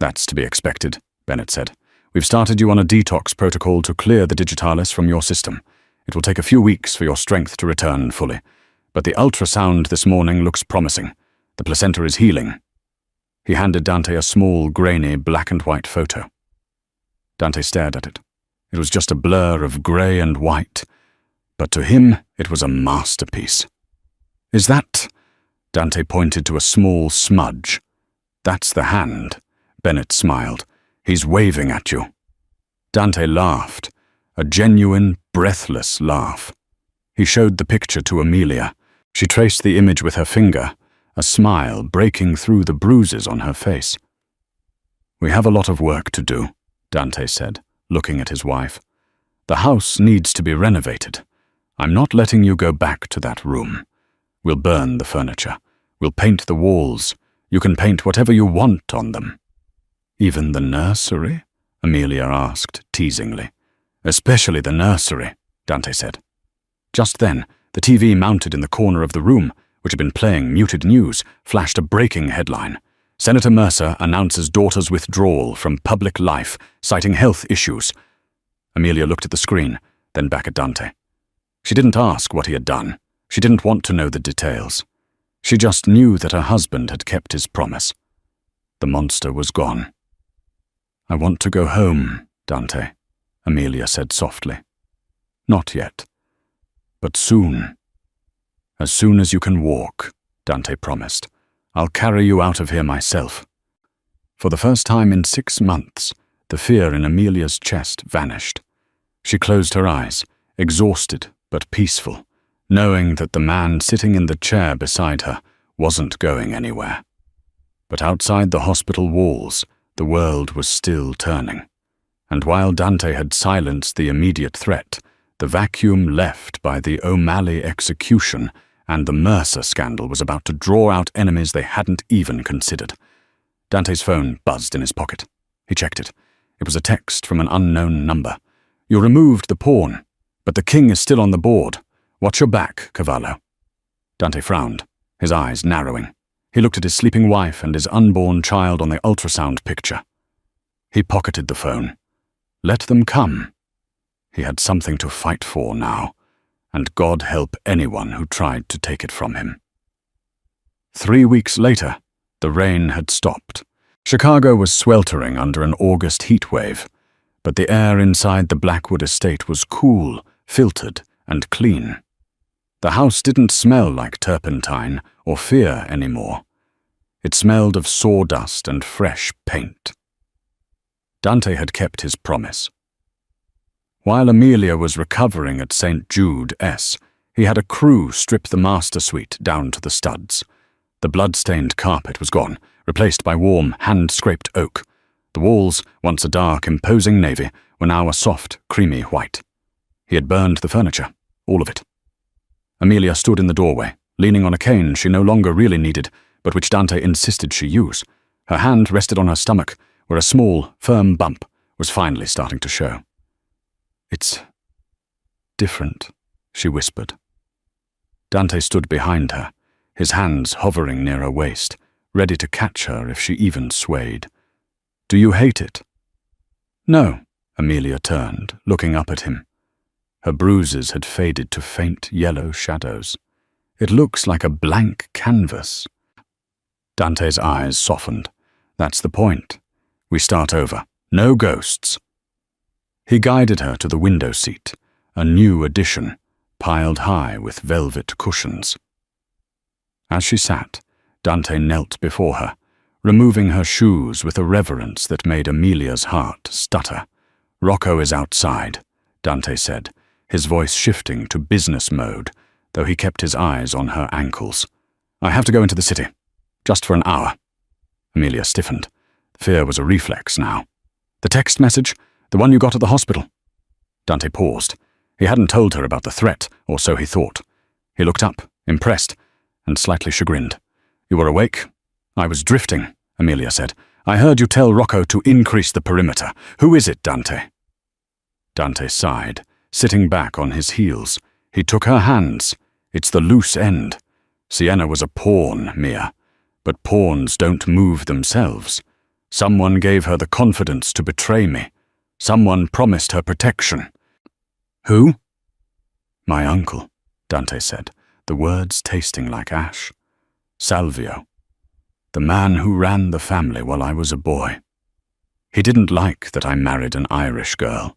That's to be expected, Bennett said. We've started you on a detox protocol to clear the digitalis from your system. It will take a few weeks for your strength to return fully, but the ultrasound this morning looks promising. The placenta is healing. He handed Dante a small, grainy, black and white photo. Dante stared at it. It was just a blur of grey and white, but to him it was a masterpiece. Is that? Dante pointed to a small smudge. That's the hand, Bennett smiled. He's waving at you. Dante laughed, a genuine, breathless laugh. He showed the picture to Amelia. She traced the image with her finger, a smile breaking through the bruises on her face. We have a lot of work to do, Dante said, looking at his wife. The house needs to be renovated. I'm not letting you go back to that room. We'll burn the furniture. We'll paint the walls. You can paint whatever you want on them. Even the nursery? Amelia asked teasingly. Especially the nursery, Dante said. Just then, the TV mounted in the corner of the room, which had been playing muted news, flashed a breaking headline. Senator Mercer announces daughter's withdrawal from public life, citing health issues. Amelia looked at the screen, then back at Dante. She didn't ask what he had done. She didn't want to know the details. She just knew that her husband had kept his promise. The monster was gone. I want to go home, Dante, Amelia said softly. Not yet, but soon. As soon as you can walk, Dante promised. I'll carry you out of here myself. For the first time in 6 months, the fear in Amelia's chest vanished. She closed her eyes, exhausted but peaceful, knowing that the man sitting in the chair beside her wasn't going anywhere. But outside the hospital walls, the world was still turning. And while Dante had silenced the immediate threat, the vacuum left by the O'Malley execution and the Mercer scandal was about to draw out enemies they hadn't even considered. Dante's phone buzzed in his pocket. He checked it. It was a text from an unknown number. You removed the pawn, but the king is still on the board. Watch your back, Cavallo. Dante frowned, his eyes narrowing. He looked at his sleeping wife and his unborn child on the ultrasound picture. He pocketed the phone. Let them come. He had something to fight for now, and God help anyone who tried to take it from him. 3 weeks later, the rain had stopped. Chicago was sweltering under an August heat wave, but the air inside the Blackwood estate was cool, filtered, and clean. The house didn't smell like turpentine or fear anymore. It smelled of sawdust and fresh paint. Dante had kept his promise. While Amelia was recovering at St. Jude S, he had a crew strip the master suite down to the studs. The blood-stained carpet was gone, replaced by warm, hand-scraped oak. The walls, once a dark, imposing navy, were now a soft, creamy white. He had burned the furniture, all of it. Amelia stood in the doorway, leaning on a cane she no longer really needed, but which Dante insisted she use. Her hand rested on her stomach, where a small, firm bump was finally starting to show. "It's different," she whispered. Dante stood behind her, his hands hovering near her waist, ready to catch her if she even swayed. "Do you hate it?" "No," Amelia turned, looking up at him. Her bruises had faded to faint yellow shadows. "It looks like a blank canvas." Dante's eyes softened. "That's the point. We start over. No ghosts." He guided her to the window seat, a new addition, piled high with velvet cushions. As she sat, Dante knelt before her, removing her shoes with a reverence that made Amelia's heart stutter. "Rocco is outside," Dante said, his voice shifting to business mode, though he kept his eyes on her ankles. "I have to go into the city, just for an hour." Amelia stiffened. Fear was a reflex now. "The text message? The one you got at the hospital?" Dante paused. He hadn't told her about the threat, or so he thought. He looked up, impressed, and slightly chagrined. "You were awake?" "I was drifting," Amelia said. "I heard you tell Rocco to increase the perimeter. Who is it, Dante?" Dante sighed, sitting back on his heels. He took her hands. "It's the loose end. Sienna was a pawn, Mia. But pawns don't move themselves. Someone gave her the confidence to betray me. Someone promised her protection." "Who?" "My uncle," Dante said, the words tasting like ash. "Salvio. The man who ran the family while I was a boy. He didn't like that I married an Irish girl.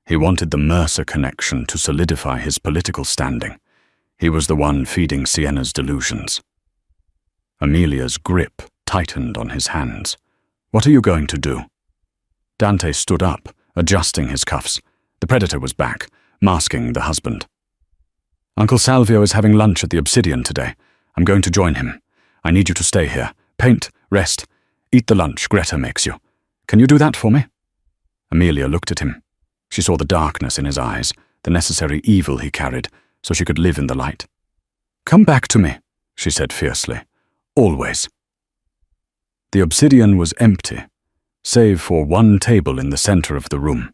He wanted the Mercer connection to solidify his political standing. He was the one feeding Sienna's delusions." Amelia's grip tightened on his hands. "What are you going to do?" Dante stood up, adjusting his cuffs. The predator was back, masking the husband. "Uncle Salvio is having lunch at the Obsidian today. I'm going to join him. I need you to stay here. Paint, rest, eat the lunch Greta makes you. Can you do that for me?" Amelia looked at him. She saw the darkness in his eyes, the necessary evil he carried, so she could live in the light. "Come back to me," she said fiercely. "Always." The Obsidian was empty, save for one table in the center of the room.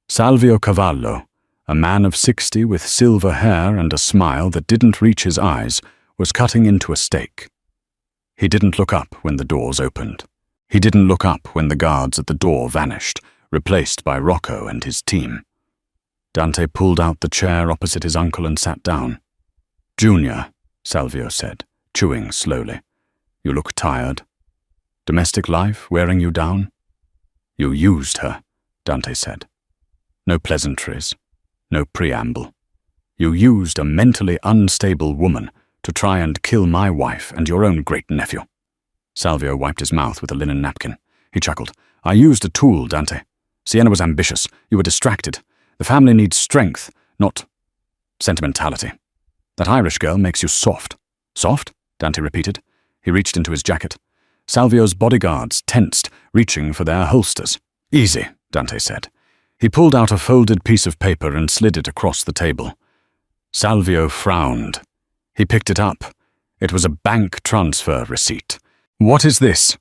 Salvio Cavallo, a man of 60 with silver hair and a smile that didn't reach his eyes, was cutting into a steak. He didn't look up when the doors opened. He didn't look up when the guards at the door vanished, replaced by Rocco and his team. Dante pulled out the chair opposite his uncle and sat down. "Junior," Salvio said, chewing slowly, "you look tired. Domestic life wearing you down?" "You used her," Dante said. No pleasantries, no preamble. "You used a mentally unstable woman to try and kill my wife and your own great-nephew." Salvio wiped his mouth with a linen napkin. He chuckled. "I used a tool, Dante. Sienna was ambitious. You were distracted. The family needs strength, not sentimentality. That Irish girl makes you soft." "Soft?" Dante repeated. He reached into his jacket. Salvio's bodyguards tensed, reaching for their holsters. "Easy," Dante said. He pulled out a folded piece of paper and slid it across the table. Salvio frowned. He picked it up. It was a bank transfer receipt. "What is this?"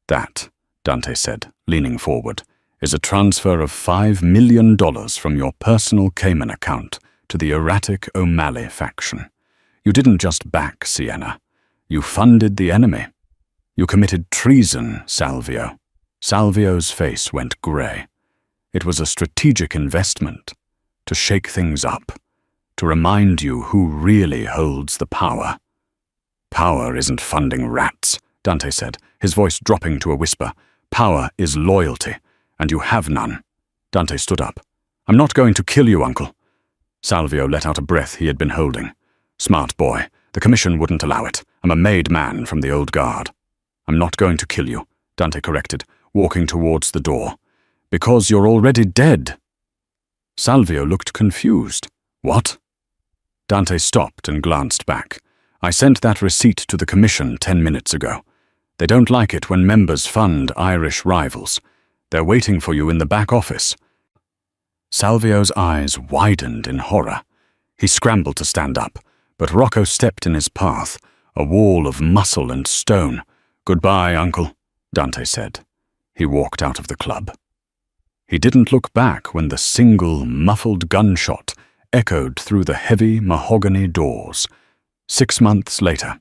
"That," Dante said, leaning forward, is a transfer of $5 million from your personal Cayman account to the erratic O'Malley faction. You didn't just back Sienna. You funded the enemy. You committed treason, Salvio. Salvio's face went grey. It was a strategic investment, to shake things up, to remind you who really holds the power. Power isn't funding rats, Dante said, his voice dropping to a whisper. Power is loyalty, and you have none. Dante stood up. I'm not going to kill you, Uncle. Salvio let out a breath he had been holding. Smart boy. The commission wouldn't allow it. I'm a made man from the old guard. I'm not going to kill you, Dante corrected, walking towards the door. Because you're already dead. Salvio looked confused. What? Dante stopped and glanced back. I sent that receipt to the commission 10 minutes ago. They don't like it when members fund Irish rivals. They're waiting for you in the back office. Salvio's eyes widened in horror. He scrambled to stand up, but Rocco stepped in his path, a wall of muscle and stone. Goodbye, Uncle, Dante said. He walked out of the club. He didn't look back when the single, muffled gunshot echoed through the heavy mahogany doors. 6 months later.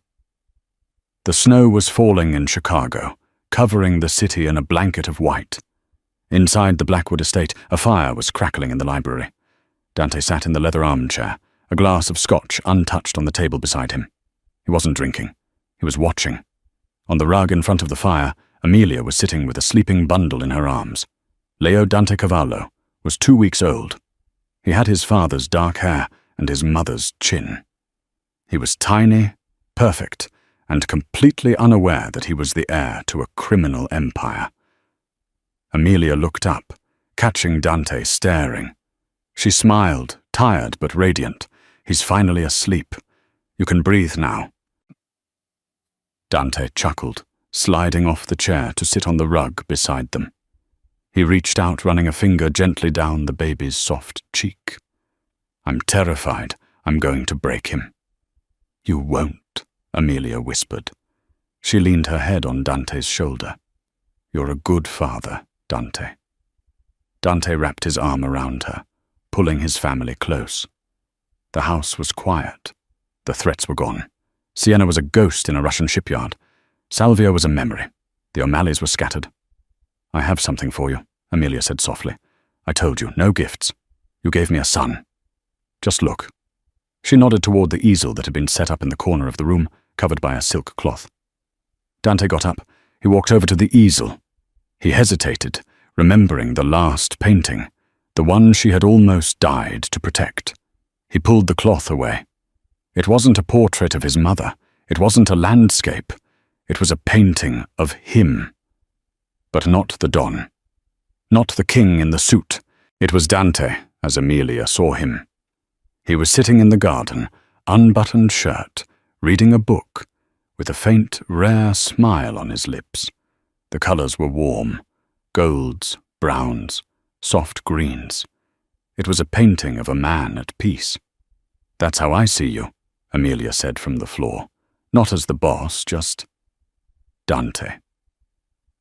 The snow was falling in Chicago, covering the city in a blanket of white. Inside the Blackwood estate, a fire was crackling in the library. Dante sat in the leather armchair, a glass of scotch untouched on the table beside him. He wasn't drinking. He was watching. On the rug in front of the fire, Amelia was sitting with a sleeping bundle in her arms. Leo Dante Cavallo was 2 weeks old. He had his father's dark hair and his mother's chin. He was tiny, perfect, and completely unaware that he was the heir to a criminal empire. Amelia looked up, catching Dante staring. She smiled, tired but radiant. He's finally asleep. You can breathe now. Dante chuckled, sliding off the chair to sit on the rug beside them. He reached out, running a finger gently down the baby's soft cheek. I'm terrified I'm going to break him. You won't, Amelia whispered. She leaned her head on Dante's shoulder. You're a good father, Dante. Dante wrapped his arm around her, pulling his family close. The house was quiet. The threats were gone. Sienna was a ghost in a Russian shipyard. Salvio was a memory. The O'Malleys were scattered. I have something for you, Amelia said softly. I told you, no gifts. You gave me a son. Just look. She nodded toward the easel that had been set up in the corner of the room, covered by a silk cloth. Dante got up. He walked over to the easel. He hesitated, remembering the last painting, the one she had almost died to protect. He pulled the cloth away. It wasn't a portrait of his mother. It wasn't a landscape. It was a painting of him. But not the Don. Not the king in the suit. It was Dante, as Amelia saw him. He was sitting in the garden, unbuttoned shirt, reading a book, with a faint, rare smile on his lips. The colors were warm, golds, browns, soft greens. It was a painting of a man at peace. That's how I see you, Amelia said from the floor. Not as the boss, just Dante.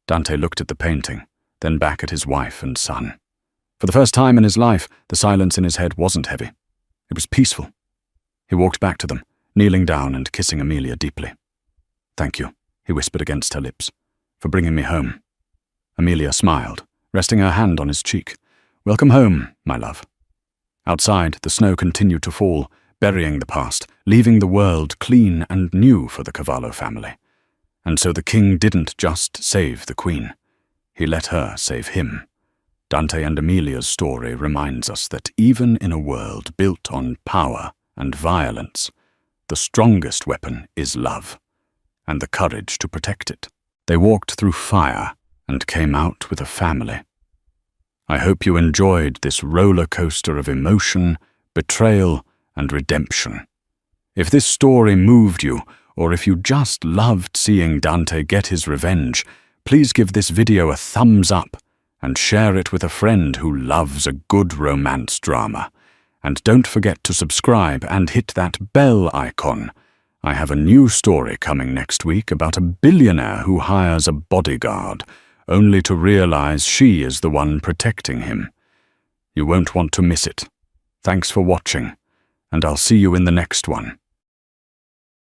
Dante looked at the painting, then back at his wife and son. For the first time in his life, the silence in his head wasn't heavy. It was peaceful. He walked back to them, kneeling down and kissing Amelia deeply. Thank you, he whispered against her lips, for bringing me home. Amelia smiled, resting her hand on his cheek. Welcome home, my love. Outside, the snow continued to fall, burying the past, leaving the world clean and new for the Cavallo family. And so the king didn't just save the queen. He let her save him. Dante and Amelia's story reminds us that even in a world built on power and violence, the strongest weapon is love, and the courage to protect it. They walked through fire and came out with a family. I hope you enjoyed this roller coaster of emotion, betrayal, and redemption. If this story moved you, or if you just loved seeing Dante get his revenge, please give this video a thumbs up and share it with a friend who loves a good romance drama. And don't forget to subscribe and hit that bell icon. I have a new story coming next week about a billionaire who hires a bodyguard, only to realize she is the one protecting him. You won't want to miss it. Thanks for watching, and I'll see you in the next one.